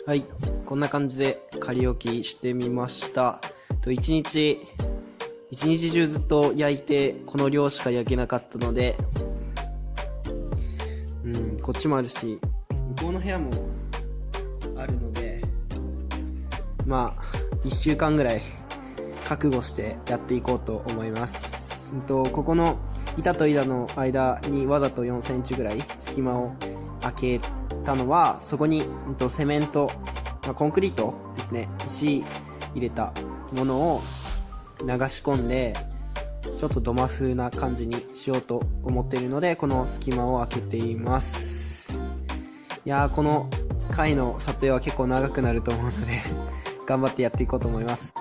はい、こんな感じで仮置きしてみました。一日中ずっと焼いて、この量しか焼けなかったので、こっちもあるし、向こうの部屋もあるので、まあ、1週間ぐらい覚悟してやっていこうと思います。ここの板と板の間にわざと4センチぐらい隙間を開けたのは、そこにセメント、コンクリートですね、石入れたものを流し込んで、ちょっと土間風な感じにしようと思っているので、この隙間を開けています。いやー、この回の撮影は結構長くなると思うので頑張ってやっていこうと思います。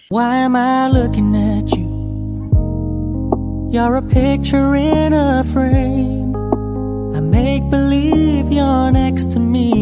Why am I looking at you? You're a picture in a frame. I make believe you're next to me,